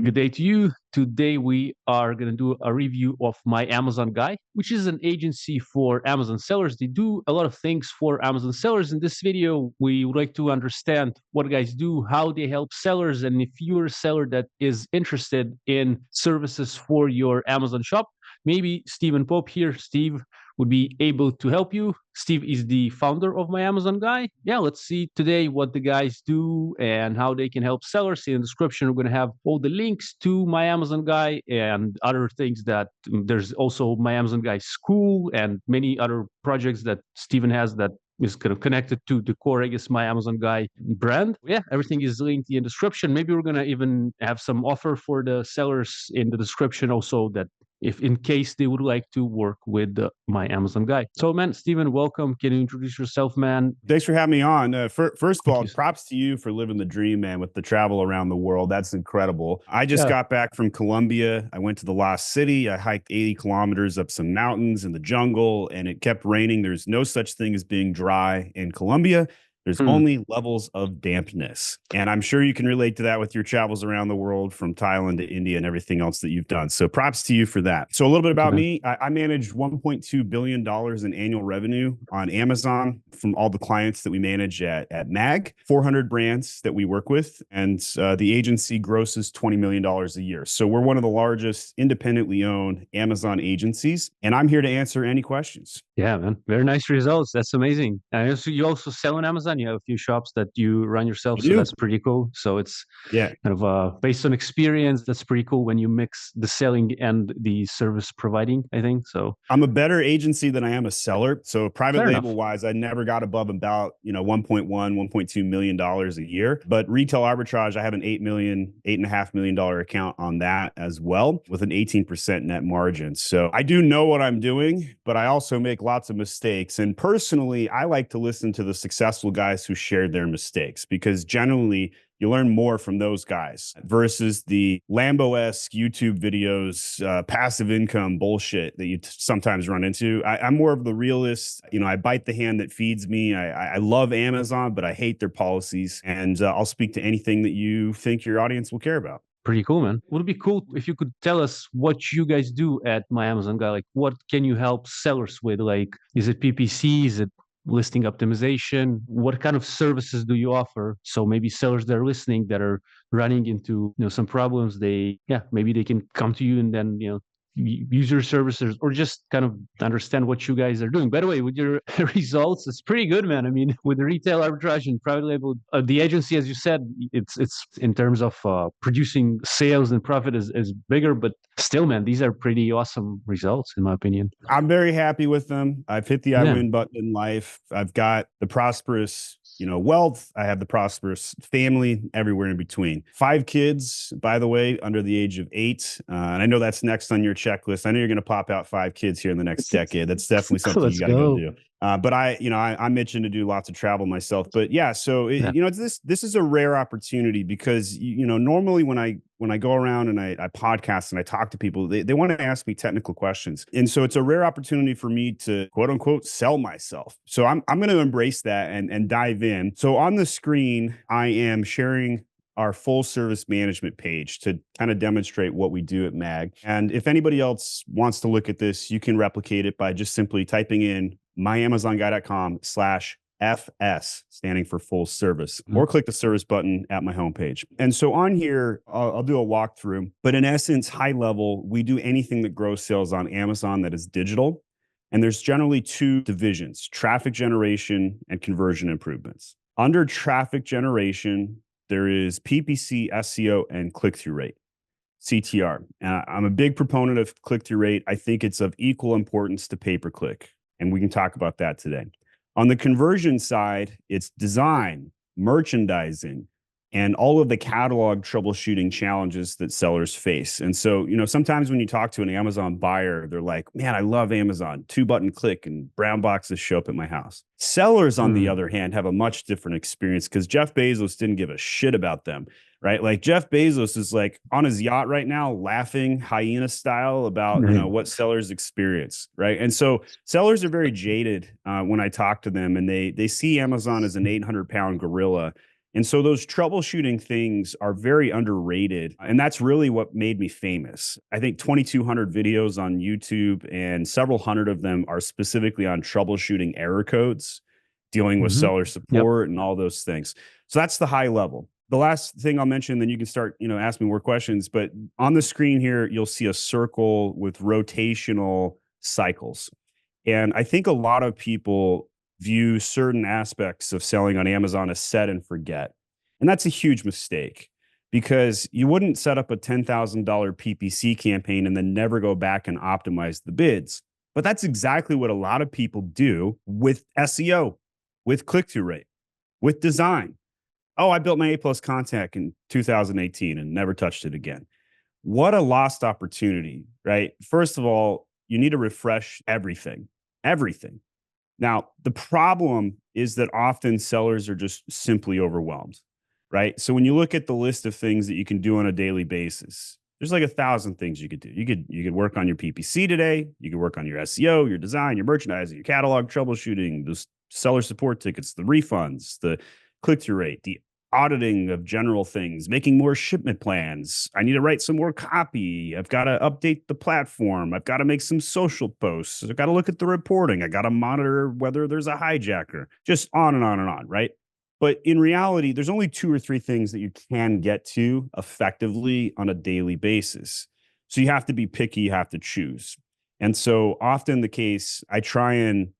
Good day to you. Today we are going to do a review of My Amazon Guy, which is an agency for Amazon sellers. They do a lot of things for Amazon sellers. In this video, we would like to understand what guys do, how they help sellers, and if you're a seller that is interested in services for your Amazon shop, maybe Stephen Pope here, Steve, would be able to help you. Steve is the founder of My Amazon Guy. Yeah, let's see today what the guys do and how they can help sellers. In the description, we're going to have all the links to My Amazon Guy and other things that there's also My Amazon Guy School and many other projects that Stephen has that is kind of connected to the core, I guess, My Amazon Guy brand. Yeah, everything is linked in the description. Maybe we're going to even have some offer for the sellers in the description also, that if in case they would like to work with My Amazon Guy. So, man, Stephen, welcome. Can you introduce yourself, man? Thanks for having me on. First of Thank all, you. props to you for living the dream, man, with the travel around the world. That's incredible. I just Yeah. got back from Colombia. I went to the Lost City. I hiked 80 kilometers up some mountains in the jungle, and it kept raining. There's no such thing as being dry in Colombia. There's only levels of dampness. And I'm sure you can relate to that with your travels around the world from Thailand to India and everything else that you've done. So props to you for that. So a little bit about me. I manage $1.2 billion in annual revenue on Amazon from all the clients that we manage at MAG, 400 brands that we work with. And the agency grosses $20 million a year. So we're one of the largest independently owned Amazon agencies. And I'm here to answer any questions. Yeah, man. Very nice results. That's amazing. And you also sell on Amazon. You have a few shops that you run yourself. So that's pretty cool. So it's Yeah. kind of based on experience. That's pretty cool when you mix the selling and the service providing, I think. So I'm a better agency than I am a seller. So private fair label enough. wise, I never got above about, 1.2 million dollars a year. But retail arbitrage, I have an $8.5 million account on that as well, with an 18% net margin. So I do know what I'm doing, but I also make lots of mistakes. And personally, I like to listen to the successful guys who shared their mistakes, because generally you learn more from those guys versus the Lambo-esque YouTube videos, passive income bullshit that you sometimes run into. I'm more of the realist. I bite the hand that feeds me. I love Amazon, but I hate their policies. And I'll speak to anything that you think your audience will care about. Pretty cool, man. Would it be cool if you could tell us what you guys do at My Amazon Guy? Like, what can you help sellers with? Like, is it PPC? Is it listing optimization? What kind of services do you offer? So maybe sellers that are listening that are running into some problems, maybe they can come to you and then use your services, or just kind of understand what you guys are doing. By the way, with your results, it's pretty good, man. I mean, with the retail arbitrage and private label, the agency, as you said, it's in terms of producing sales and profit is bigger, but still, man, these are pretty awesome results in my opinion. I'm very happy with them. I've hit the I win button in life. I've got the prosperous wealth. I have the prosperous family, everywhere in between. 5 kids, by the way, under the age of 8. And I know that's next on your checklist. I know you're going to pop out 5 kids here in the next decade. That's definitely something you got to go do. But I'm itching to do lots of travel myself. But yeah, so this is a rare opportunity, because normally when I go around and I podcast and I talk to people, they want to ask me technical questions, and so it's a rare opportunity for me to quote unquote sell myself. So I'm going to embrace that and dive in. So on the screen, I am sharing our full service management page to kind of demonstrate what we do at MAG. And if anybody else wants to look at this, you can replicate it by just simply typing in myamazonguy.com/FS, standing for full service, or click the service button at my homepage. And so on here, I'll do a walkthrough, but in essence, high level, we do anything that grows sales on Amazon that is digital. And there's generally 2 divisions: traffic generation and conversion improvements. Under traffic generation, there is PPC, SEO, and click-through rate, CTR. I'm a big proponent of click-through rate. I think it's of equal importance to pay-per-click, and we can talk about that today. On the conversion side, it's design, merchandising, and all of the catalog troubleshooting challenges that sellers face. And so, sometimes when you talk to an Amazon buyer, they're like, man, I love Amazon, 2-button click and brown boxes show up at my house. Sellers, on the other hand, have a much different experience, because Jeff Bezos didn't give a shit about them, right? Like Jeff Bezos is like on his yacht right now, laughing hyena style about, what sellers experience, right? And so sellers are very jaded when I talk to them, and they see Amazon as an 800-pound gorilla. And so those troubleshooting things are very underrated. And that's really what made me famous. I think 2,200 videos on YouTube and several hundred of them are specifically on troubleshooting error codes, dealing with seller Yep. support and all those things. So that's the high level. The last thing I'll mention, then you can start, ask me more questions. But on the screen here, you'll see a circle with rotational cycles. And I think a lot of people view certain aspects of selling on Amazon as set and forget. And that's a huge mistake because you wouldn't set up a $10,000 PPC campaign and then never go back and optimize the bids. But that's exactly what a lot of people do with SEO, with click-through rate, with design. Oh, I built my A+ contact in 2018 and never touched it again. What a lost opportunity, right? First of all, you need to refresh everything. Now, the problem is that often sellers are just simply overwhelmed, right? So when you look at the list of things that you can do on a daily basis, there's like 1,000 things you could do. You could work on your PPC today. You could work on your SEO, your design, your merchandising, your catalog troubleshooting, the seller support tickets, the refunds, the click-through rate, the auditing of general things, making more shipment plans. I need to write some more copy. I've got to update the platform. I've got to make some social posts. I've got to look at the reporting. I got to monitor whether there's a hijacker, just on and on and on, right? But in reality, there's only 2 or 3 things that you can get to effectively on a daily basis. So you have to be picky, you have to choose. And so often the case, I try and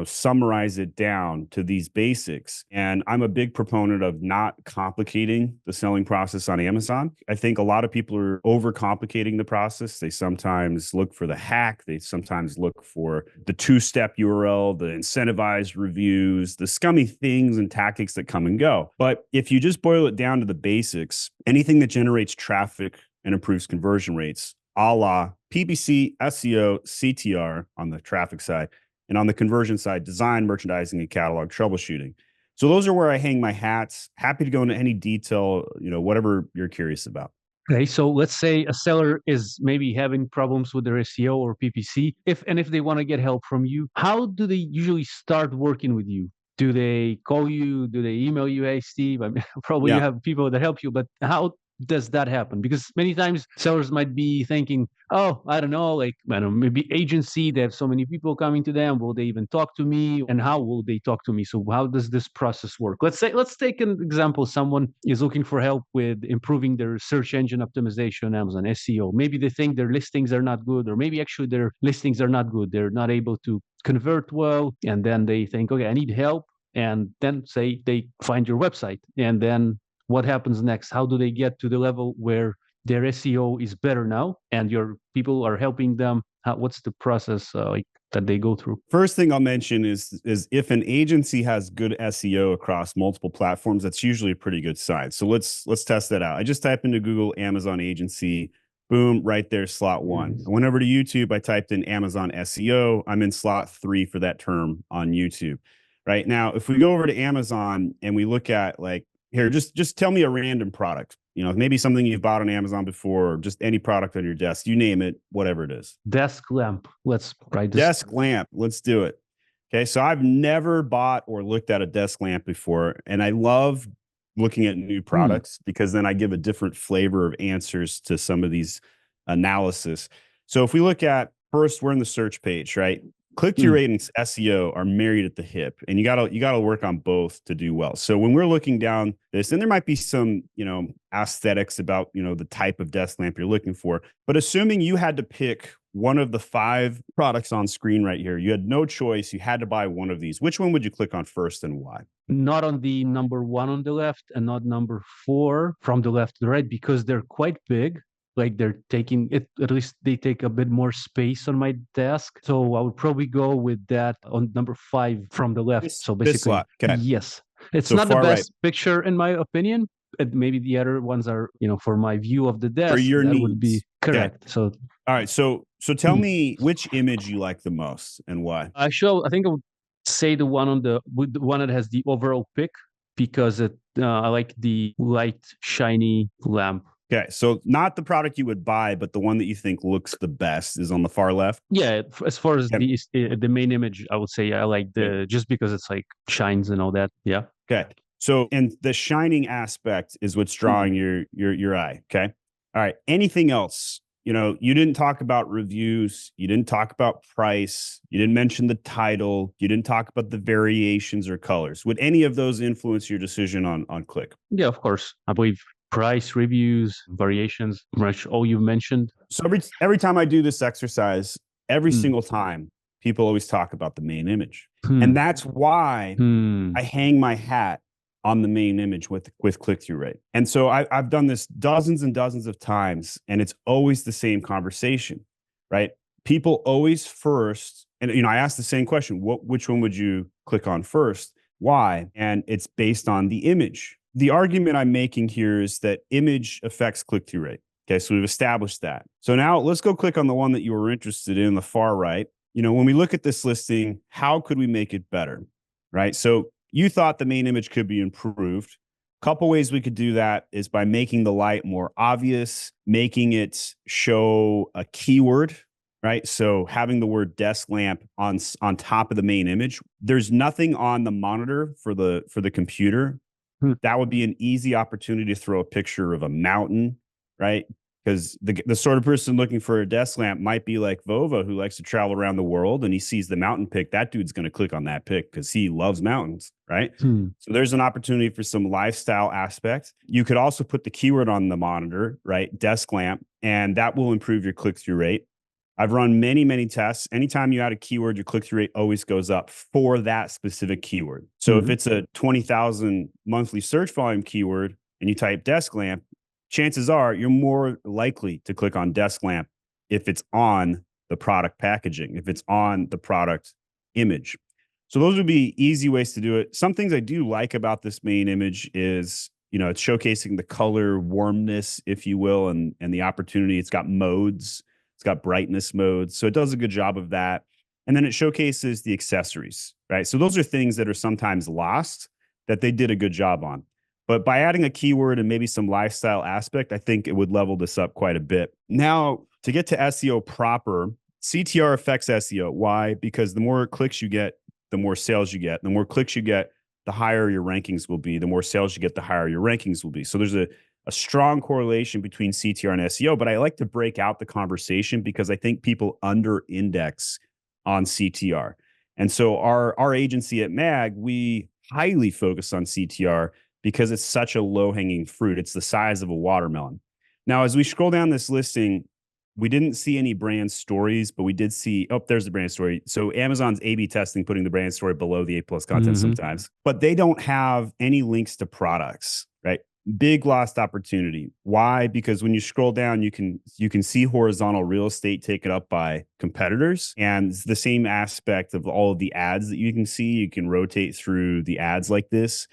summarize it down to these basics. And I'm a big proponent of not complicating the selling process on Amazon. I think a lot of people are overcomplicating the process. They sometimes look for the hack. They sometimes look for the 2-step URL, the incentivized reviews, the scummy things and tactics that come and go. But if you just boil it down to the basics, anything that generates traffic and improves conversion rates, a la PPC, SEO, CTR on the traffic side, and on the conversion side, design, merchandising, and catalog troubleshooting. So those are where I hang my hats. Happy to go into any detail, whatever you're curious about. Okay, so let's say a seller is maybe having problems with their SEO or PPC. If they want to get help from you, how do they usually start working with you? Do they call you? Do they email you? Hey, Steve, I mean, probably you Yeah. have people that help you, but how does that happen? Because many times sellers might be thinking, oh, I don't know, like, I don't know, maybe agency, they have so many people coming to them. Will they even talk to me? And how will they talk to me? So how does this process work? Let's take an example. Someone is looking for help with improving their search engine optimization, Amazon SEO. Maybe they think their listings are not good, or maybe actually their listings are not good. They're not able to convert well. And then they think, okay, I need help. And then say they find your website. And then what happens next? How do they get to the level where their SEO is better now and your people are helping them? What's the process that they go through? First thing I'll mention is if an agency has good SEO across multiple platforms, that's usually a pretty good sign. So let's test that out. I just typed into Google Amazon agency, boom, right there, slot 1. I went over to YouTube, I typed in Amazon SEO. I'm in slot 3 for that term on YouTube. Right now, if we go over to Amazon and we look at here, just tell me a random product. Maybe something you've bought on Amazon before, or just any product on your desk. You name it, whatever it is. Desk lamp. Let's write this. Desk lamp. Let's do it. Okay. So I've never bought or looked at a desk lamp before. And I love looking at new products because then I give a different flavor of answers to some of these analysis. So if we look at first, we're in the search page, right? Click-through rate and SEO are married at the hip, and you gotta work on both to do well. So when we're looking down this, and there might be some aesthetics about the type of desk lamp you're looking for, but assuming you had to pick one of the 5 products on screen right here, you had no choice, you had to buy one of these. Which one would you click on first, and why? Not on the number 1 on the left, and not number 4 from the left to the right, because they're quite big. Like they're taking it, at least they take a bit more space on my desk. So I would probably go with that on number 5 from the left. So basically, this slot. Okay. Yes, it's So not the far best right. picture in my opinion. Maybe the other ones are, for my view of the desk, For your that needs. would be correct. Okay. So, all right. So tell me which image you like the most and why. I think I would say the one the one that has the overall pick, because I like the light, shiny lamp. Okay, so not the product you would buy, but the one that you think looks the best is on the far left. Yeah, as far as Yep. the main image, I would say I like just because it's like shines and all that. Yeah. Okay. So, and the shining aspect is what's drawing your eye. Okay. All right. Anything else? You didn't talk about reviews. You didn't talk about price. You didn't mention the title. You didn't talk about the variations or colors. Would any of those influence your decision on click? Yeah, of course. I believe price, reviews, variations, much all you mentioned. So every time I do this exercise, every Hmm. single time, people always talk about the main image. Hmm. And that's why Hmm. I hang my hat on the main image with click-through rate. And so I've done this dozens and dozens of times, and it's always the same conversation, right? People always first, and I ask the same question, which one would you click on first? Why? And it's based on the image. The argument I'm making here is that image affects click-through rate. Okay, so we've established that. So now let's go click on the one that you were interested in, the far right. When we look at this listing, how could we make it better? Right? So you thought the main image could be improved. A couple ways we could do that is by making the light more obvious, making it show a keyword, right? So having the word desk lamp on top of the main image. There's nothing on the monitor for the computer. Hmm. That would be an easy opportunity to throw a picture of a mountain, right? Because the sort of person looking for a desk lamp might be like Vova, who likes to travel around the world, and he sees the mountain pic. That dude's going to click on that pic because he loves mountains, right? Hmm. So there's an opportunity for some lifestyle aspect. You could also put the keyword on the monitor, right? Desk lamp, and that will improve your click-through rate. I've run many, many tests. Anytime you add a keyword, your click-through rate always goes up for that specific keyword. So if it's a 20,000 monthly search volume keyword and you type desk lamp, chances are you're more likely to click on desk lamp if it's on the product packaging, if it's on the product image. So those would be easy ways to do it. Some things I do like about this main image is, it's showcasing the color warmness, if you will, and the opportunity. It's got modes. It's got brightness modes. So it does a good job of that. And then it showcases the accessories, right? So those are things that are sometimes lost that they did a good job on. But by adding a keyword and maybe some lifestyle aspect, I think it would level this up quite a bit. Now, to get to SEO proper, CTR affects SEO. Why? Because the more clicks you get, the more sales you get. The more clicks you get, the higher your rankings will be. The more sales you get, the higher your rankings will be. So there's a strong correlation between CTR and SEO, but I like to break out the conversation because I think people under index on CTR. And so our agency at MAG, we highly focus on CTR because it's such a low-hanging fruit. It's the size of a watermelon. Now, as we scroll down this listing, we didn't see any brand stories, but we did see, there's the brand story. So Amazon's A/B testing, putting the brand story below the A+ content sometimes, but they don't have any links to products, right? Big lost opportunity. Why? Because when you scroll down, you can see horizontal real estate taken up by competitors, and it's the same aspect of all of the ads that you can see. You can rotate through the ads like this.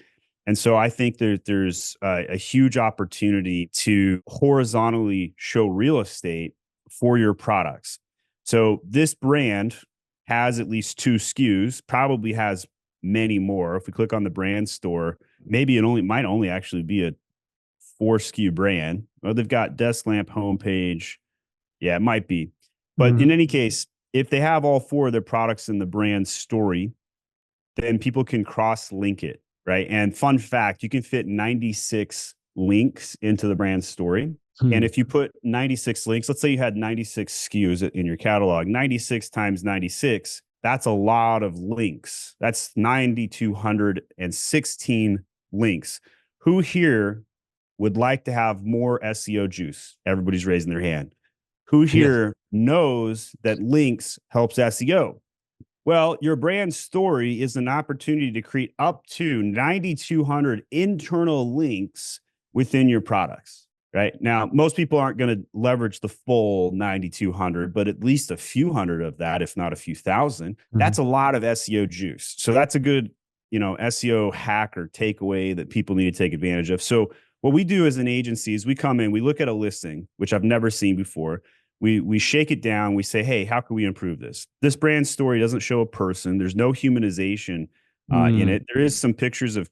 And so I think there's a huge opportunity to horizontally show real estate for your products. So this brand has at least 2 SKUs, probably has many more. If we click on the brand store, maybe it might only actually be a 4 SKU brand. Well, they've got desk lamp homepage. Yeah, it might be. But in any case, if they have all 4 of their products in the brand story, then people can cross-link it, right? And fun fact, you can fit 96 links into the brand story. And if you put 96 links, let's say you had 96 SKUs in your catalog, 96 times 96, that's a lot of links. That's 9,216 links. Who here would like to have more SEO juice? Everybody's raising their hand. Who here knows that links helps SEO? Well, your brand story is an opportunity to create up to 9,200 internal links within your products, right? Now, most people aren't going to leverage the full 9,200, but at least a few hundred of that, if not a few thousand. That's a lot of SEO juice. So that's a good, SEO hack or takeaway that people need to take advantage of. So what we do as an agency is we come in, we look at a listing, which I've never seen before. We shake it down. We say, hey, how can we improve this? This brand story doesn't show a person. There's no humanization in it. There is some pictures of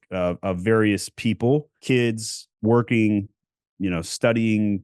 various people, kids working, studying,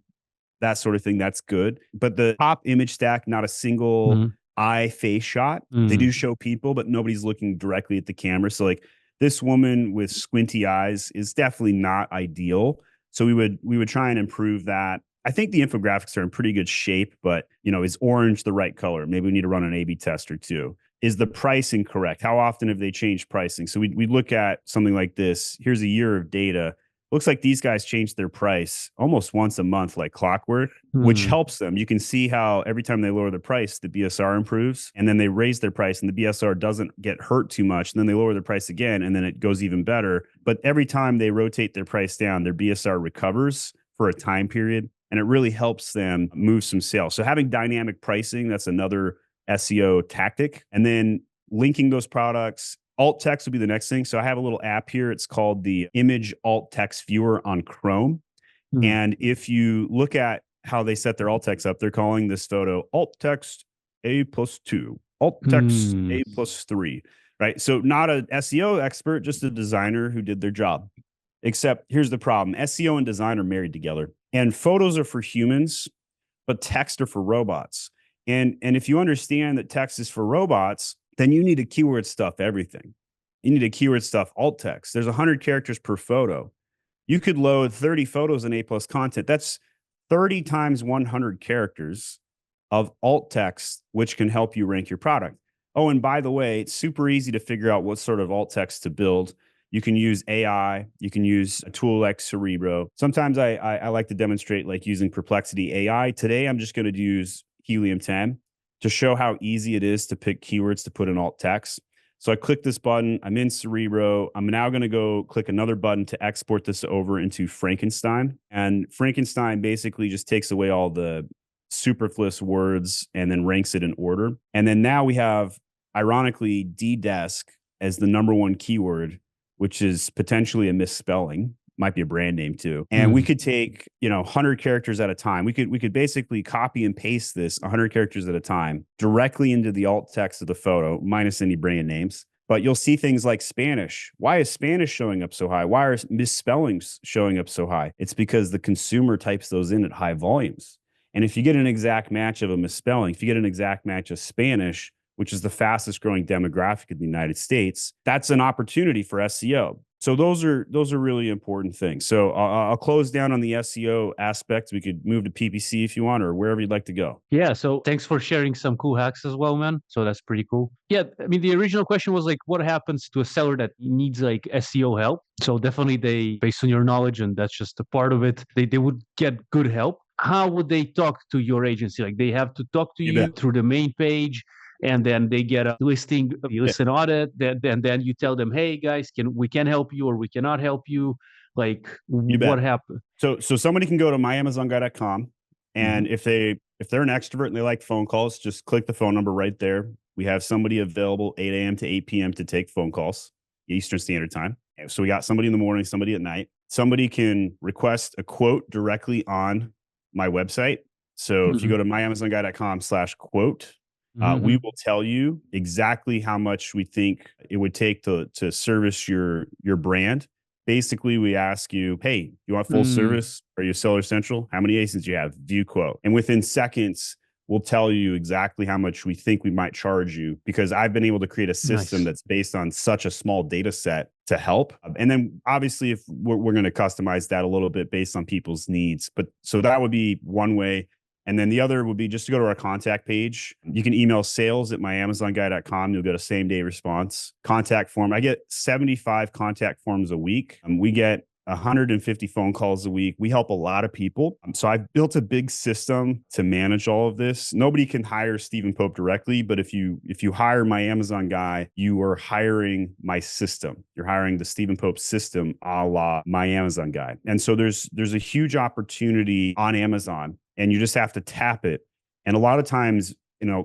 that sort of thing. That's good. But the top image stack, not a single eye face shot. They do show people, but nobody's looking directly at the camera. So like this woman with squinty eyes is definitely not ideal. So we would try and improve that. I think the infographics are in pretty good shape, but is orange the right color? Maybe we need to run an A/B test or two. Is the pricing correct? How often have they changed pricing? So we look at something like this. Here's a year of data. Looks like these guys changed their price almost once a month, like clockwork, which helps them. You can see how every time they lower the price, the BSR improves, and then they raise their price and the BSR doesn't get hurt too much. And then they lower their price again, and then it goes even better. But every time they rotate their price down, their BSR recovers for a time period, and it really helps them move some sales. So having dynamic pricing, that's another SEO tactic. And then linking those products. Alt text would be the next thing. So I have a little app here. It's called the Image Alt Text Viewer on Chrome. And if you look at how they set their alt text up, they're calling this photo alt text A+2, alt text A+3, right? So not an SEO expert, just a designer who did their job. Except here's the problem. SEO and design are married together, and photos are for humans, but text are for robots. And if you understand that text is for robots, then you need to keyword stuff everything. You need to keyword stuff alt text. There's 100 characters per photo. You could load 30 photos in A+ content. That's 30 times 100 characters of alt text, which can help you rank your product. Oh, and by the way, it's super easy to figure out what sort of alt text to build. You can use AI. You can use a tool like Cerebro. Sometimes I like to demonstrate like using Perplexity AI. Today, I'm just going to use Helium 10 to show how easy it is to pick keywords to put in alt text. So I click this button. I'm in Cerebro. I'm now going to go click another button to export this over into Frankenstein. And Frankenstein basically just takes away all the superfluous words and then ranks it in order. And then now we have, ironically, D-Desk as the number one keyword, which is potentially a misspelling. Might be a brand name too. And we could take, 100 characters at a time. We could basically copy and paste this 100 characters at a time directly into the alt text of the photo, minus any brand names. But you'll see things like Spanish. Why is Spanish showing up so high? Why are misspellings showing up so high? It's because the consumer types those in at high volumes. And if you get an exact match of a misspelling, if you get an exact match of Spanish, which is the fastest growing demographic in the United States, that's an opportunity for SEO. So those are really important things. So I'll close down on the SEO aspect. We could move to PPC if you want, or wherever you'd like to go. Yeah, so thanks for sharing some cool hacks as well, man. So that's pretty cool. Yeah, I mean, the original question was like, what happens to a seller that needs like SEO help? So definitely based on your knowledge, and that's just a part of it, they would get good help. How would they talk to your agency? Like they have to talk to you through the main page, and then they get a listing, you list an audit, then you tell them, hey guys, we can help you or we cannot help you. Like what happened? So somebody can go to myamazonguy.com, and if they're an extrovert and they like phone calls, just click the phone number right there. We have somebody available 8 a.m. to 8 p.m. to take phone calls, Eastern Standard Time. So we got somebody in the morning, somebody at night. Somebody can request a quote directly on my website. So if you go to myamazonguy.com/quote, we will tell you exactly how much we think it would take to service your brand. Basically, we ask you, hey, you want full service? Are you Seller Central? How many ASINs do you have? View quote. And within seconds, we'll tell you exactly how much we think we might charge you, because I've been able to create a system that's based on such a small data set to help. And then obviously, if we're going to customize that a little bit based on people's needs. But so that would be one way. And then the other would be just to go to our contact page. You can email sales@myamazonguy.com. You'll get a same day response. Contact form. I get 75 contact forms a week. We get 150 phone calls a week. We help a lot of people. So I've built a big system to manage all of this. Nobody can hire Stephen Pope directly, but if you hire my Amazon guy, you are hiring my system. You're hiring the Stephen Pope system a la my Amazon guy. And so there's a huge opportunity on Amazon, and you just have to tap it. And a lot of times,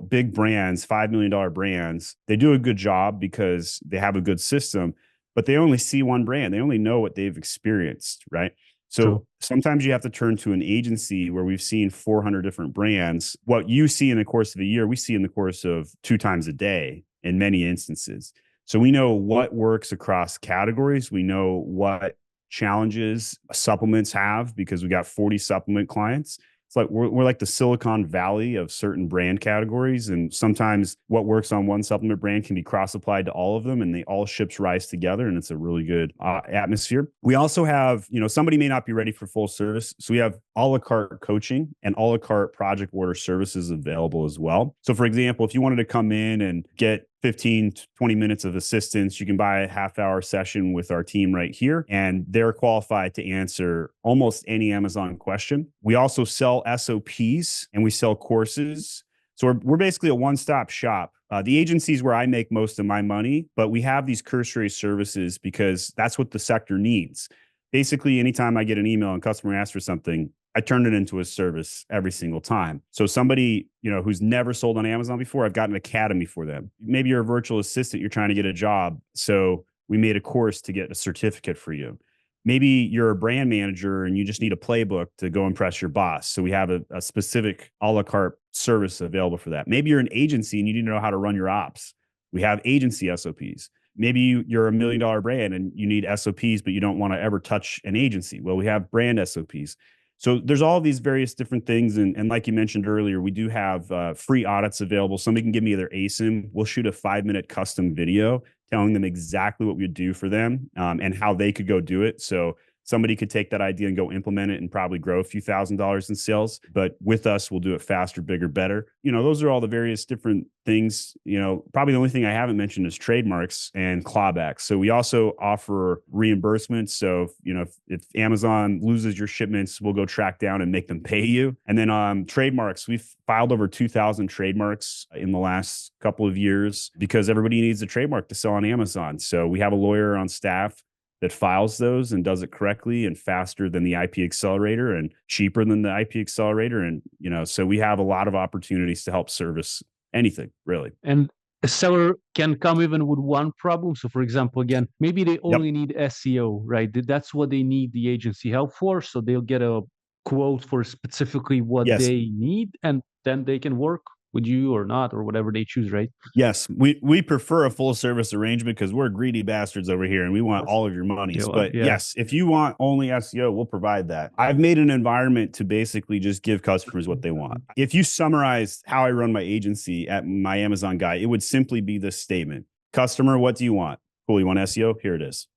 big brands, $5 million brands, they do a good job because they have a good system, but they only see one brand. They only know what they've experienced, right? So sometimes you have to turn to an agency where we've seen 400 different brands. What you see in the course of a year, we see in the course of 2 times a day in many instances. So we know what works across categories. We know what challenges supplements have because we got 40 supplement clients. It's like we're like the Silicon Valley of certain brand categories. And sometimes what works on one supplement brand can be cross-applied to all of them, and they all ships rise together, and it's a really good atmosphere. We also have, somebody may not be ready for full service. So we have a la carte coaching and a la carte project order services available as well. So for example, if you wanted to come in and get 15 to 20 minutes of assistance, you can buy a half-hour session with our team right here, and they're qualified to answer almost any Amazon question. We also sell SOPs and we sell courses. So we're basically a one-stop shop. The agency is where I make most of my money, but we have these cursory services because that's what the sector needs. Basically, anytime I get an email and customer asks for something, I turn it into a service every single time. So somebody, who's never sold on Amazon before, I've got an academy for them. Maybe you're a virtual assistant, you're trying to get a job. So we made a course to get a certificate for you. Maybe you're a brand manager and you just need a playbook to go impress your boss. So we have a specific a la carte service available for that. Maybe you're an agency and you need to know how to run your ops. We have agency SOPs. Maybe you're $1 million brand and you need SOPs, but you don't want to ever touch an agency. Well, we have brand SOPs. So there's all these various different things. And like you mentioned earlier, we do have free audits available. Somebody can give me their ASIN. We'll shoot a 5-minute custom video telling them exactly what we would do for them and how they could go do it. So somebody could take that idea and go implement it and probably grow a few $1,000s in sales. But with us, we'll do it faster, bigger, better. Those are all the various different things. Probably the only thing I haven't mentioned is trademarks and clawbacks. So we also offer reimbursement. So, if Amazon loses your shipments, we'll go track down and make them pay you. And then trademarks, we've filed over 2,000 trademarks in the last couple of years because everybody needs a trademark to sell on Amazon. So we have a lawyer on staff that files those and does it correctly and faster than the IP accelerator and cheaper than the IP accelerator. And, so we have a lot of opportunities to help service anything, really. And a seller can come even with one problem. So for example, again, maybe they only need SEO, right? That's what they need the agency help for. So they'll get a quote for specifically what they need, and then they can work with you or not, or whatever they choose, right? Yes, we prefer a full service arrangement because we're greedy bastards over here and we want all of your monies. But yes, if you want only SEO, we'll provide that. I've made an environment to basically just give customers what they want. If you summarize how I run my agency at my Amazon guy, it would simply be this statement: customer, what do you want? Cool, you want SEO? Here it is.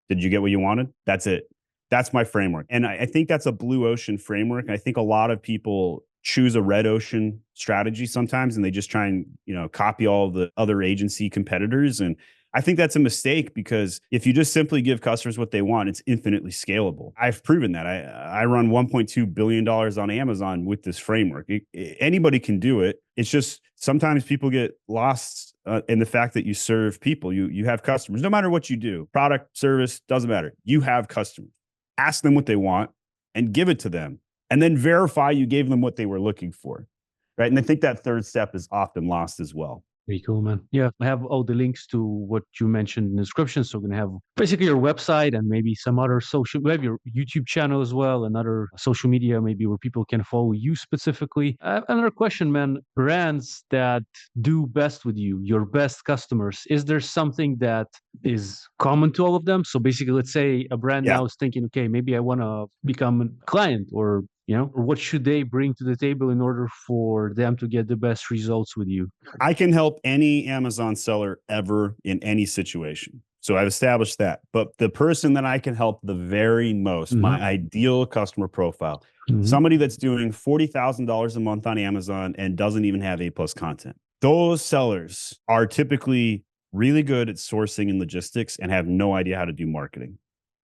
Did you get what you wanted? That's it. That's my framework. And I think that's a blue ocean framework. And I think a lot of people choose a red ocean strategy sometimes, and they just try and, copy all the other agency competitors. And I think that's a mistake because if you just simply give customers what they want, it's infinitely scalable. I've proven that. I run $1.2 billion on Amazon with this framework. Anybody can do it. It's just sometimes people get lost in the fact that you serve people. You have customers, no matter what you do, product, service, doesn't matter. You have customers. Ask them what they want and give it to them, and then verify you gave them what they were looking for, right? And I think that third step is often lost as well. Very cool, man. Yeah, I have all the links to what you mentioned in the description. So we're going to have basically your website and maybe some other social, we have your YouTube channel as well, and other social media maybe where people can follow you specifically. Another question, man. Brands that do best with you, your best customers, is there something that is common to all of them? So basically, let's say a brand now is thinking, okay, maybe I want to become a client, or or what should they bring to the table in order for them to get the best results with you? I can help any Amazon seller ever in any situation. So I've established that. But the person that I can help the very most, my ideal customer profile, somebody that's doing $40,000 a month on Amazon and doesn't even have A+ content. Those sellers are typically really good at sourcing and logistics and have no idea how to do marketing.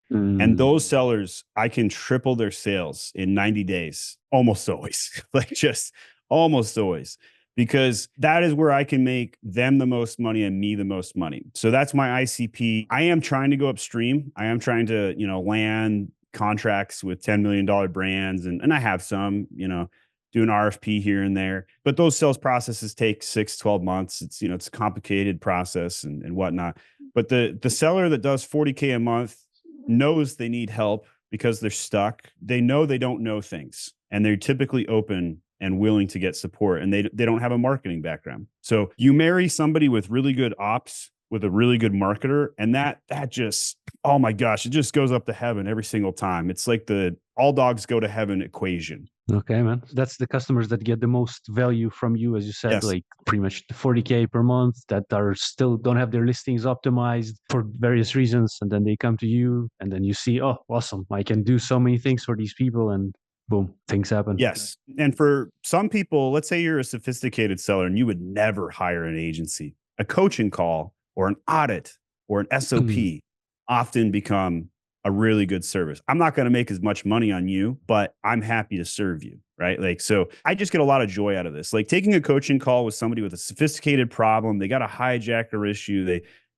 And those sellers, I can triple their sales in 90 days, almost always, like just almost always, because that is where I can make them the most money and me the most money. So that's my ICP. I am trying to go upstream. I am trying to, land contracts with $10 million brands. And I have some, do an RFP here and there, but those sales processes take 6-12 months. It's, it's a complicated process and whatnot. But the seller that does 40K a month knows they need help because they're stuck. They know they don't know things, and they're typically open and willing to get support, and they don't have a marketing background. So you marry somebody with really good ops with a really good marketer, and that just, oh my gosh, it just goes up to heaven every single time. It's like the all dogs go to heaven equation. Okay, man. That's the customers that get the most value from you, as you said, Yes. like pretty much 40K per month that are still don't have their listings optimized for various reasons. And then they come to you and then you see, oh, awesome. I can do so many things for these people and boom, things happen. Yes. And for some people, let's say you're a sophisticated seller and you would never hire an agency. A coaching call or an audit or an Mm. SOP often become a really good service. I'm not going to make as much money on you, but I'm happy to serve you. Right. Like, so I just get a lot of joy out of this. Like taking a coaching call with somebody with a sophisticated problem, they got a hijacker issue.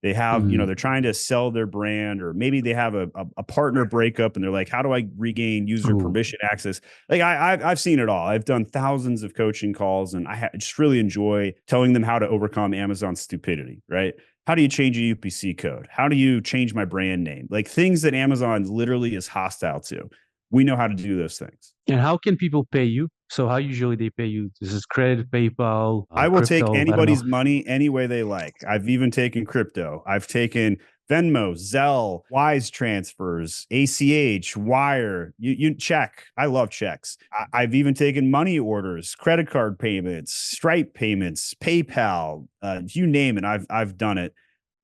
They have, Mm. they're trying to sell their brand, or maybe they have a partner breakup and they're like, how do I regain user Ooh. permission access? Like I've seen it all. I've done thousands of coaching calls, and just really enjoy telling them how to overcome Amazon's stupidity, right? How do you change a UPC code? How do you change my brand name? Like things that Amazon literally is hostile to. We know how to do those things. And how can people pay you? So how usually they pay you? This is credit, PayPal, I will take crypto. I don't know. anybody's money any way they like. I've even taken crypto. I've taken Venmo, Zelle, Wise transfers, ACH, Wire. You check. I love checks. I've even taken money orders, credit card payments, Stripe payments, PayPal. You name it. I've done it.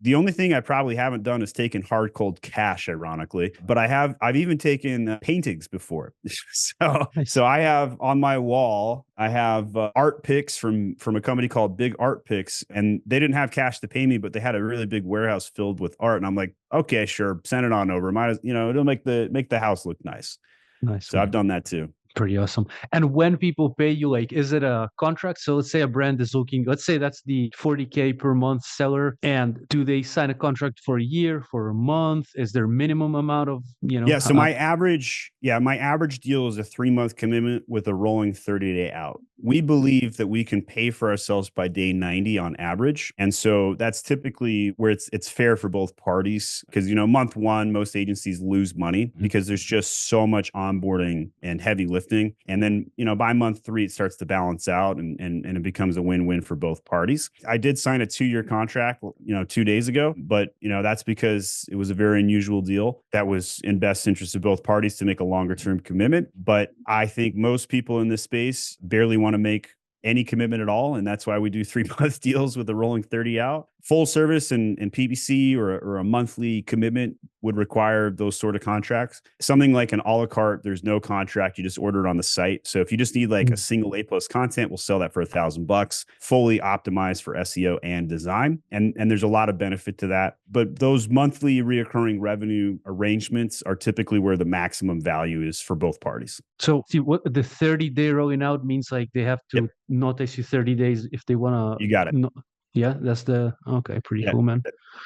The only thing I probably haven't done is taken hard cold cash, ironically, but I've even taken paintings before. so Nice. so I have on my wall, I have art picks from a company called Big Art Picks, and they didn't have cash to pay me, but they had a really big warehouse filled with art, and I'm like, okay, sure, send it on over. Might as, it'll make the house look nice. Nice, So I've man. done that too. Pretty awesome. And when people pay you, like, is it a contract? So let's say a brand is looking, let's say that's the 40K per month seller. And do they sign a contract for a year, for a month? Is there minimum amount of, Yeah, so my average deal is a 3-month commitment with a rolling 30-day out. We believe that we can pay for ourselves by day 90 on average. And so that's typically where it's fair for both parties, because month 1 most agencies lose money because there's just so much onboarding and heavy lifting. And then, by month 3 it starts to balance out, and it becomes a win-win for both parties. I did sign a 2-year contract, 2 days ago, but that's because it was a very unusual deal that was in best interest of both parties to make a longer term commitment. But I think most people in this space barely want to make any commitment at all. And that's why we do 3-month deals with a rolling 30 out. Full service and PPC or a monthly commitment would require those sort of contracts. Something like an a la carte, there's no contract. You just order it on the site. So if you just need like a single A+ content, we'll sell that for $1,000, fully optimized for SEO and design. And there's a lot of benefit to that. But those monthly reoccurring revenue arrangements are typically where the maximum value is for both parties. So see what the 30-day rolling out means, like they have Yep. to notice you 30 days if they want You got it. to. No, yeah, that's the okay, pretty Yeah. cool, man.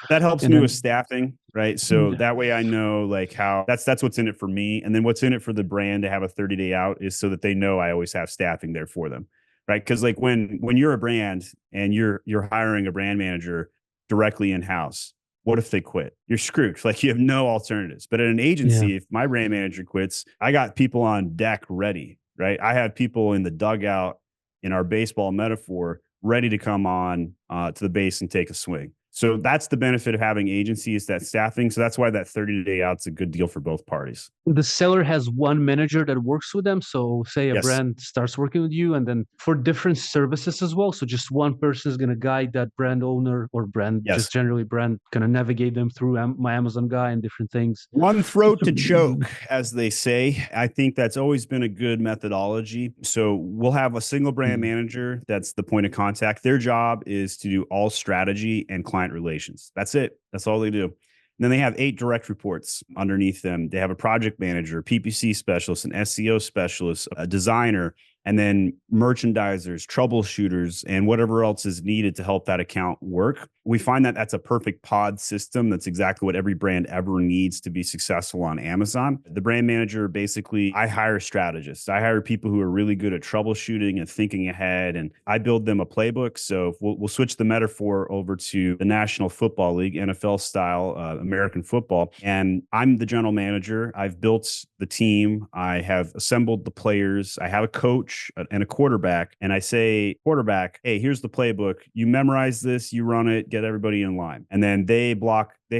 That helps And me with then staffing, right? So yeah, that way I know like how that's what's in it for me. And then what's in it for the brand to have a 30-day out is so that they know I always have staffing there for them. Right. Cause like when you're a brand and you're hiring a brand manager directly in-house, what if they quit? You're screwed. Like you have no alternatives. But at an yeah, agency, if my brand manager quits, I got people on deck ready, right? I have people in the dugout in our baseball metaphor ready to come on to the base and take a swing. So that's the benefit of having agencies, that staffing. So that's why that 30-day out's a good deal for both parties. the seller has one manager that works with them. So say a Yes. brand starts working with you and then for different services as well. So just one person is going to guide that brand owner or brand, Yes. just generally brand, kind of navigate them through my Amazon guy and different things. One throat to choke, as they say. I think that's always been a good methodology. So we'll have a single brand manager that's the point of contact. Their job is to do all strategy and client relations. That's it. That's all they do. And then they have 8 direct reports underneath them. They have a project manager, PPC specialist, an SEO specialist, a designer, and then merchandisers, troubleshooters, and whatever else is needed to help that account work. We find that that's a perfect pod system. That's exactly what every brand ever needs to be successful on Amazon. The brand manager, basically, I hire strategists. I hire people who are really good at troubleshooting and thinking ahead, and I build them a playbook. So we'll switch the metaphor over to the National Football League, NFL style, American football. And I'm the general manager. I've built the team. I have assembled the players. I have a coach. coach and a quarterback, and I say, quarterback, hey, here's the playbook. You memorize this, you run it, get everybody in line. And then they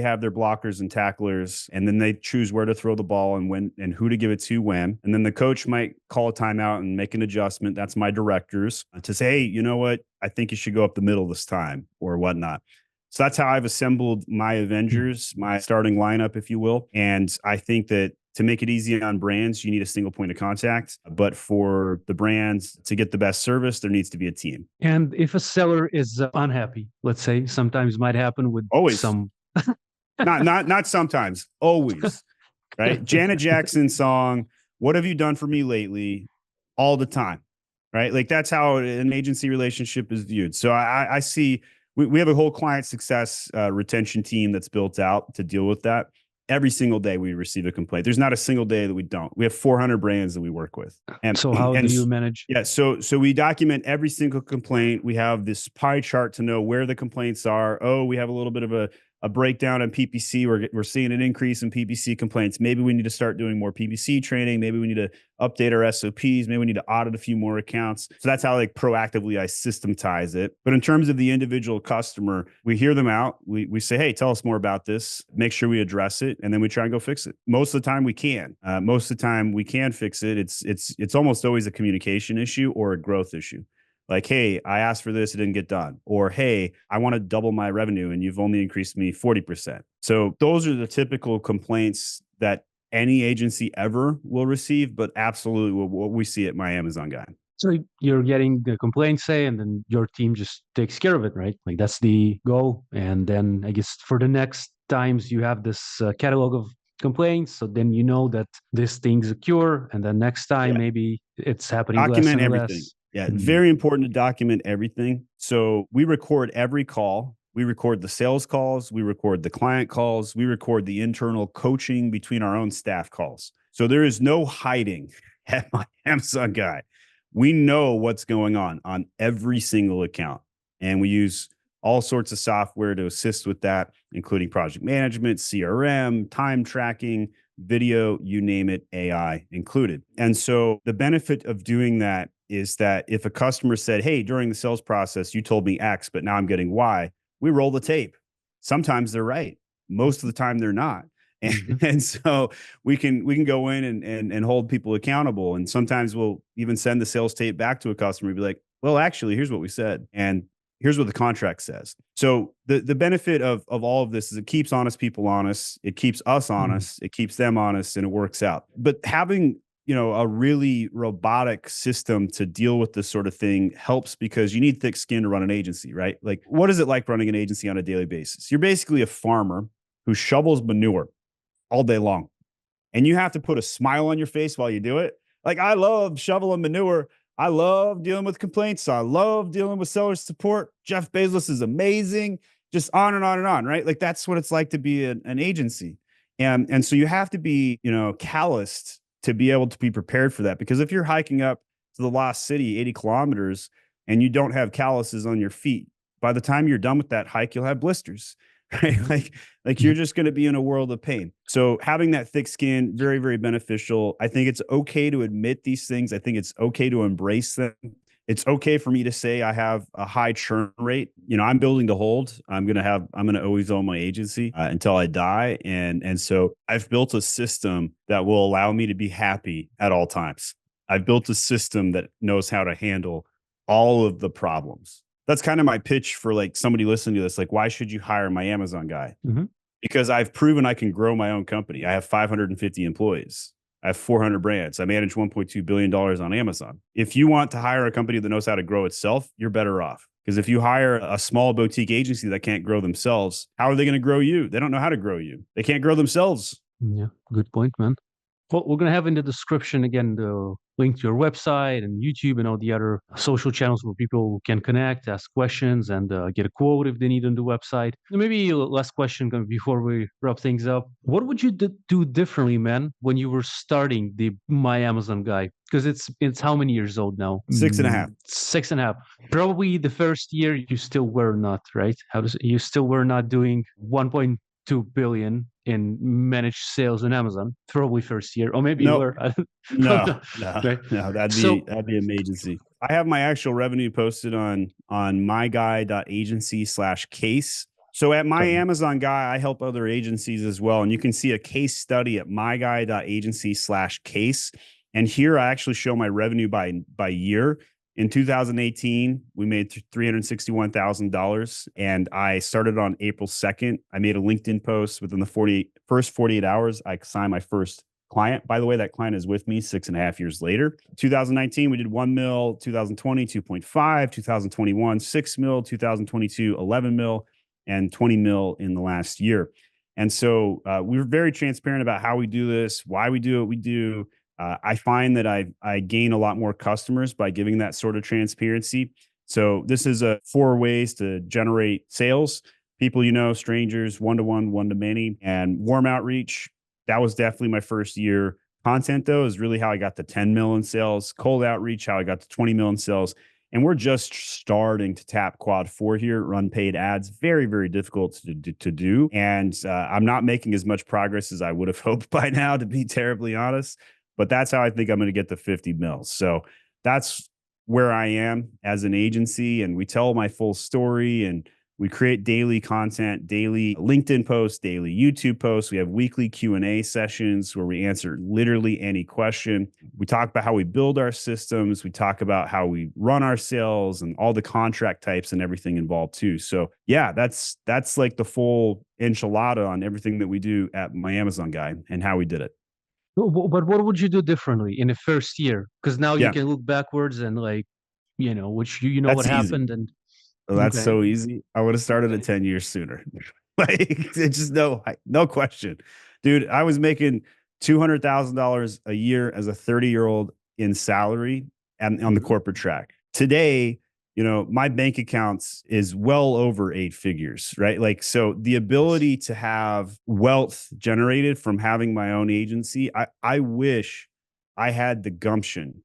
have their blockers and tacklers, and then they choose where to throw the ball and when and who to give it to when. And then the coach might call a timeout and make an adjustment. That's my directors to say, hey, you know what? I think you should go up the middle this time or whatnot. So that's how I've assembled my Avengers, my starting lineup, if you will. And I think that to make it easy on brands, you need a single point of contact. But for the brands to get the best service, there needs to be a team. And if a seller is unhappy, let's say, sometimes might happen with always some. not sometimes, always. Right? Janet Jackson's song, "What Have You Done For Me Lately?" all the time. Right? Like that's how an agency relationship is viewed. So I see we have a whole client success retention team that's built out to deal with that. Every single day we receive a complaint. There's not a single day that we don't. We have 400 brands that we work with. And so how do you manage? Yeah, so we document every single complaint. We have this pie chart to know where the complaints are. Oh, we have a little bit of a breakdown in PPC. We're seeing an increase in PPC complaints. Maybe we need to start doing more PPC training. Maybe we need to update our SOPs. Maybe we need to audit a few more accounts. So that's how like proactively I systematize it. But in terms of the individual customer, we hear them out. We say, hey, tell us more about this. Make sure we address it, and then we try and go fix it. Most of the time we can. Most of the time we can fix it. It's almost always a communication issue or a growth issue. Like, hey, I asked for this, it didn't get done. Or, hey, I want to double my revenue and you've only increased me 40%. So those are the typical complaints that any agency ever will receive, but absolutely what we see at my Amazon guy. So you're getting the complaint, say, and then your team just takes care of it, right? Like that's the goal. And then I guess for the next times you have this catalog of complaints, so then you know that this thing's a cure, and then next time maybe it's happening Document less and everything. less. Yeah, very important to document everything. So we record every call. We record the sales calls. We record the client calls. We record the internal coaching between our own staff calls. So there is no hiding at my Amazon guy. We know what's going on every single account. And we use all sorts of software to assist with that, including project management, CRM, time tracking, video, you name it, AI included. And so the benefit of doing that is that if a customer said, hey, during the sales process, you told me X, but now I'm getting Y, we roll the tape. Sometimes they're right. Most of the time they're not. And so we can go in and hold people accountable. And sometimes we'll even send the sales tape back to a customer and be like, well, actually, here's what we said. And here's what the contract says. So the benefit of all of this is it keeps honest people honest. It keeps us honest. It keeps them honest, and it works out. But having a really robotic system to deal with this sort of thing helps, because you need thick skin to run an agency, right? Like, what is it like running an agency on a daily basis? You're basically a farmer who shovels manure all day long, and you have to put a smile on your face while you do it. Like, I love shoveling manure. I love dealing with complaints. I love dealing with seller support. Jeff Bezos is amazing. Just on and on and on, right? Like, that's what it's like to be an agency. And so you have to be, calloused to be able to be prepared for that. Because if you're hiking up to the lost city, 80 kilometers, and you don't have calluses on your feet, by the time you're done with that hike, you'll have blisters, right? Like you're just going to be in a world of pain. So having that thick skin, very, very beneficial. I think it's okay to admit these things. I think it's okay to embrace them. It's okay for me to say I have a high churn rate. I'm building to hold. I'm going to always own my agency until I die. And so I've built a system that will allow me to be happy at all times. I've built a system that knows how to handle all of the problems. That's kind of my pitch for like somebody listening to this. Like, why should you hire my Amazon guy? Because I've proven I can grow my own company. I have 550 employees. I have 400 brands. I manage $1.2 billion on Amazon. If you want to hire a company that knows how to grow itself, you're better off. Because if you hire a small boutique agency that can't grow themselves, how are they going to grow you? They don't know how to grow you. They can't grow themselves. Yeah, good point, man. Well, we're going to have in the description, again, the link to your website and YouTube and all the other social channels where people can connect, ask questions, and get a quote if they need on the website. Maybe a last question before we wrap things up. What would you do differently, man, when you were starting the My Amazon Guy? Because it's how many years old now? 6.5. 6.5. Probably the first year you still were not, right? You still were not doing 1.2 billion in managed sales on Amazon, probably first year, or maybe you No, were. I don't no, know. no, Right. no. So, That'd be an agency. I have my actual revenue posted on myguy.agency/case. So at my Amazon guy, I help other agencies as well. And you can see a case study at myguy.agency/case. And here I actually show my revenue by year. In 2018, we made $361,000, and I started on April 2nd. I made a LinkedIn post within the first 48 hours. I signed my first client. By the way, that client is with me 6.5 years later. 2019, we did 1 mil, 2020, 2.5, 2021, 6 mil, 2022, 11 mil, and 20 mil in the last year. And so we were very transparent about how we do this, why we do what we do. I find that I gain a lot more customers by giving that sort of transparency. So this is 4 ways to generate sales: people you know, strangers, one-to-one, one-to-many, and warm outreach. That was definitely my first year. Content, though, is really how I got to 10 mil in sales. Cold outreach, how I got to 20 mil in sales. And we're just starting to tap quad 4 here, run paid ads. Very, very difficult to do. And I'm not making as much progress as I would have hoped by now, to be terribly honest. But that's how I think I'm going to get to 50 mils. So that's where I am as an agency. And we tell my full story, and we create daily content, daily LinkedIn posts, daily YouTube posts. We have weekly Q&A sessions where we answer literally any question. We talk about how we build our systems. We talk about how we run our sales and all the contract types and everything involved too. So yeah, that's like the full enchilada on everything that we do at my Amazon guy and how we did it. but what would you do differently in the first year? Because now you Yeah, can look backwards and like, which you know what that's easy. happened. And That's okay, so easy. I would have started at okay, 10 years sooner. Like, it's just no question. Dude, I was making $200,000 a year as a 30-year-old in salary and on the mhm. corporate track. Today, my bank accounts is well over 8 figures, right? Like, so the Nice. ability to have wealth generated from having my own agency, I wish I had the gumption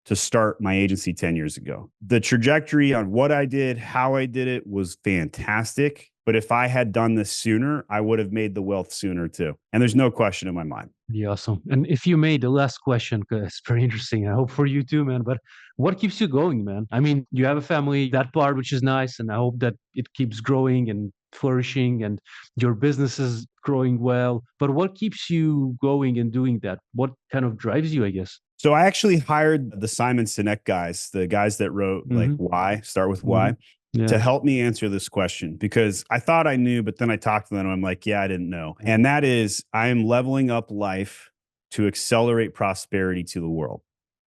to start my agency 10 years ago. The trajectory on what I did, how I did it was fantastic. But if I had done this sooner, I would have made the wealth sooner too. And there's no question in my mind. Yeah, awesome. And if you made the last question, because it's very interesting, I hope for you too, man. But what keeps you going, man? I mean, you have a family, that part, which is nice. And I hope that it keeps growing and flourishing and your business is growing well. But what keeps you going and doing that? What kind of drives you, I guess? So I actually hired the Simon Sinek guys, the guys that wrote like Hmm. Why, Start with Hmm. Why, Yeah. to help me answer this question, because I thought I knew, but then I talked to them and I'm like, yeah, I didn't know. And that is, I am leveling up life to accelerate prosperity to the world.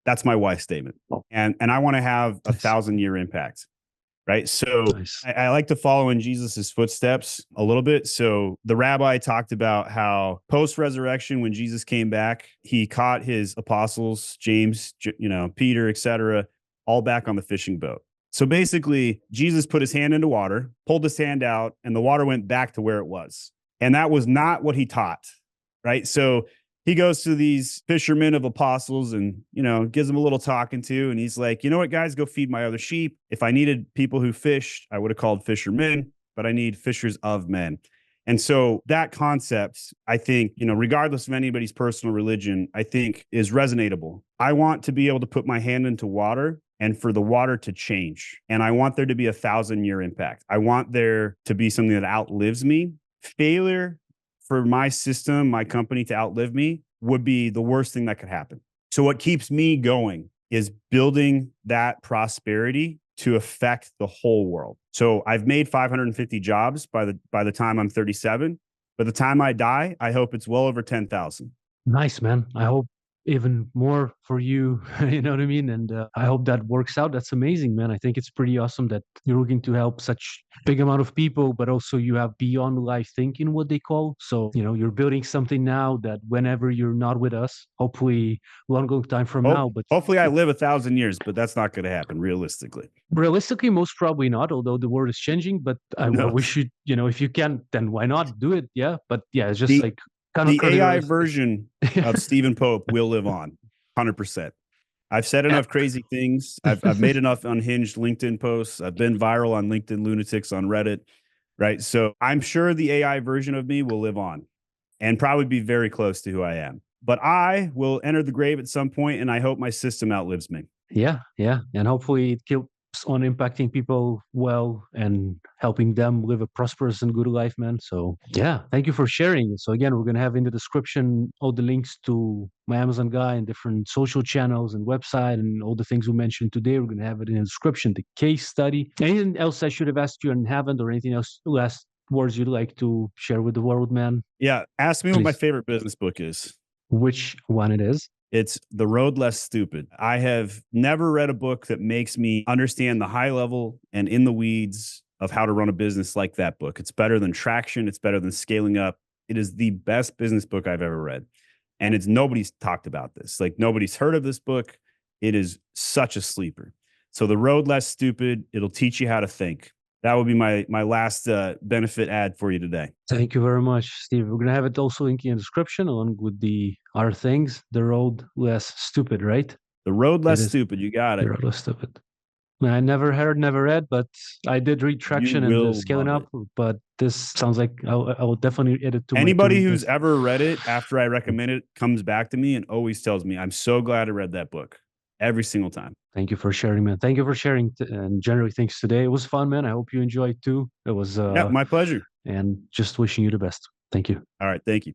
That's my why statement. And I want to have a Nice. 1,000-year impact. Right. So Nice. I like to follow in Jesus's footsteps a little bit. So the rabbi talked about how post resurrection, when Jesus came back, he caught his apostles, James, Peter, etc., all back on the fishing boat. So basically, Jesus put his hand into water, pulled his hand out, and the water went back to where it was. And that was not what he taught. Right. So he goes to these fishermen of apostles and, gives them a little talking to. And he's like, you know what, guys, go feed my other sheep. If I needed people who fished, I would have called fishermen, but I need fishers of men. And so that concept, I think, regardless of anybody's personal religion, I think is resonatable. I want to be able to put my hand into water and for the water to change. And I want there to be a 1,000-year impact. I want there to be something that outlives me. Failure for my system, my company to outlive me would be the worst thing that could happen. So what keeps me going is building that prosperity to affect the whole world. So I've made 550 jobs by the time I'm 37. By the time I die, I hope it's well over 10,000. Nice, man. I hope even more for you. You know what I mean? And I hope that works out. That's amazing, man. I think it's pretty awesome that you're looking to help such big amount of people, but also you have beyond life thinking, what they call. So, you're building something now that whenever you're not with us, hopefully long, long time from Oh, now, but hopefully I live 1,000 years, but that's not going to happen realistically. realistically, most probably not, although the world is changing. But I No, wish you, if you can, then why not do it? Yeah. But yeah, it's just the like kind of the cutting AI roast. version of Stephen Pope will live on 100%. I've said enough crazy things. I've made enough unhinged LinkedIn posts. I've been viral on LinkedIn Lunatics on Reddit, right? So I'm sure the AI version of me will live on. and probably be very close to who I am. But I will enter the grave at some point, and I hope my system outlives me. Yeah, yeah. And hopefully it keeps on impacting people well and helping them live a prosperous and good life, man. So yeah, thank you for sharing. So again, we're gonna have in the description all the links to my Amazon guy and different social channels and website and all the things we mentioned today. We're gonna have it in the description, the case study. Anything else I should have asked you and haven't, or anything else, last words you'd like to share with the world, man? Yeah, ask me what my Please. favorite business book is. Which one it is? It's The Road Less Stupid. I have never read a book that makes me understand the high level and in the weeds of how to run a business like that book. It's better than Traction. It's better than Scaling Up. It is the best business book I've ever read. And it's nobody's talked about this. Like nobody's heard of this book. It is such a sleeper. So The Road Less Stupid, it'll teach you how to think. That would be my last benefit ad for you today. Thank you very much, Steve. We're gonna have it also linked in the description along with the other things. The Road Less Stupid, right? The Road It Less is Stupid. You got it. The Road Less Stupid. I never heard, never read, but I did read You Traction and the will Scaling love Up. it. But this sounds like I will definitely add it to my Anybody to-read who's list. ever read it after I recommend it comes back to me and always tells me, I'm so glad I read that book every single time. Thank you for sharing, man. Thank you for sharing and generally things today. It was fun, man. I hope you enjoyed too. It was Yeah, my pleasure. and just wishing you the best. Thank you. All right. Thank you.